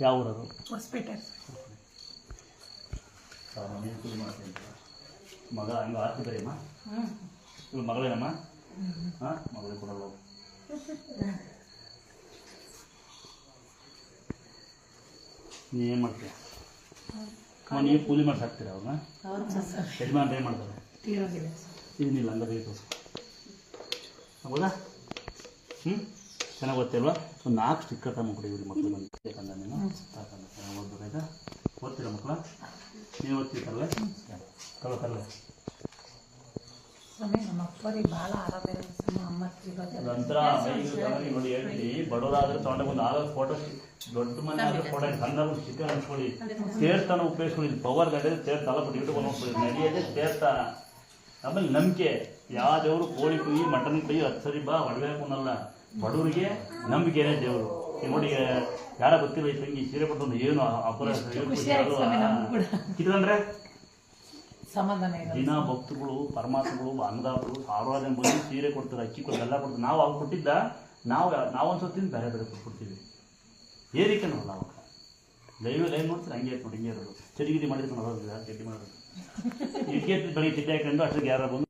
ಯಾವ ಊರದು? ಹೊಸಪೇಟೆ. ಮನೆ ಪೂಜೆ ಮಾಡ್ತೀನಿ ಮಗ ಹಂಗೆ ಆಗ್ತಿದ್ದಾರೇಮ್ಮ? ಇವ್ರು ಮಗಳೇನಮ್ಮ? ಹಾಂ, ಮಗಳೇ ಕೊಡಲ್ಲ. ನೀವೇನು ಮಾಡ್ತೀಯ? ನೀವು ಕೂಲಿ ಮಾಡಿ ಹಾಕ್ತೀರ ಅವ್ರನ್ನ? ಯಜಮಾನ್ರು ಏನು ಮಾಡ್ತಾರೆ? ಏನಿಲ್ಲ ಹಂಗಾದ್ರೆ ಹೌದಾ? ಚೆನ್ನಾಗಿ ಗೊತ್ತಿಲ್ವಾ? ಒಂದು 4 ಸ್ಟಿಕ್ಕರ್ ತಗೊಂಡ್ಬಿಡಿ ಇವ್ರಿಗೆ ಮಕ್ಕಳು ಬಂದು ಯಾಕಂದ್ರೆ ನೀನು ಯಾಕಂದ್ರೆ ಚೆನ್ನಾಗಿ ಓದ್ಬೇಕಾಯ್ತಾ? ಓದ್ತೀರ ಮಕ್ಕಳ? ನೀವು ಓದ್ತೀರಲ್ಲ? ತರಲೆ ನಂತರ ನೋಡಿ ಹೇಳ್ತೀನಿ, ಬಡವರಾದ್ರೆ ತೊಗೊಂಡಾಗ ಒಂದು 6 ಫೋಟೋ, ದೊಡ್ಡ ಮನೆ ಆದ್ರೆ ಫೋಟೋ ಸಣ್ಣ ಸ್ಟಿಕ್ಕರ್ ಹಂಚ್ಕೊಳ್ಳಿ. ತೇರ್ತಾನ ಉಪಯೋಗಿಸ್ಕೊಳ್ಳಿ. ಪವರ್ ಗಾಡಿ ತೇರ್ತಾಲ ಬಿಟ್ಟು ಯೂಟ್ಯೂಬ್ ನೋಡ್ಕೊಳ್ಳಿ. ನಡೆಯೋದೇ ತೇರ್ತಾ. ಆಮೇಲೆ ನಂಬಿಕೆ. ಯಾವ ದೇವರು ಕೋಳಿ ಕುಯ್ಯಿ ಮಟನ್ ಕುಯ್ಯಿ 10 ಸರಿ ಬಾ ಒಡವೆ ಹಾಕೋನಲ್ಲ. ಬಡವರಿಗೆ ನಂಬಿಕೆನೇ ದೇವರು. ನೋಡಿ ಯಾರ ಗೊತ್ತಿಲ್ಲ ಈ ತಂಗಿ ಸೀರೆ ಕೊಟ್ಟು ಏನು ಅಪರ ಕಿತ್ಕೊಂಡ್ರೆ ಸಮಾಧಾನ. ದಿನ ಭಕ್ತರುಗಳು ಪರಮಾತ್ಮಗಳು ಅನ್ನದಾತರು 1000 ಜನ ಬಂದು ಸೀರೆ ಕೊಡ್ತಾರೆ, ಅಕ್ಕಿ ಕೊಡ್ತಾರೆ, ಎಲ್ಲ ಕೊಡ್ತಾರೆ. ನಾವು ಅವ್ರು ಕೊಟ್ಟಿದ್ದ ನಾವೊಂದ್ಸರ್ತಿನ ಬೇರೆ ಬೇರೆ ಕೊಟ್ಬಿಡ್ತೀವಿ. ಏರಿಕೆ ನೋಡಲ್ಲ ಅವಾಗ ಲೈವ್ ನೋಡ್ತಾರೆ. ಹಂಗೆ ನೋಡಿ ಹಿಂಗೆ ಇರೋದು. ಚಡಿಗಿಡಿ ಮಾಡಿದ್ರೆ ನೋಡೋದಿಲ್ಲ. ಚಡ್ಡಿ ಮಾಡೋದು ಇಟ್ಕೆ ಬೆಳಿಗ್ಗೆ ಚಡ್ಡಿ ಹಾಕೊಂಡು ಅಷ್ಟಕ್ಕೆ ಯಾರು ಬಂದು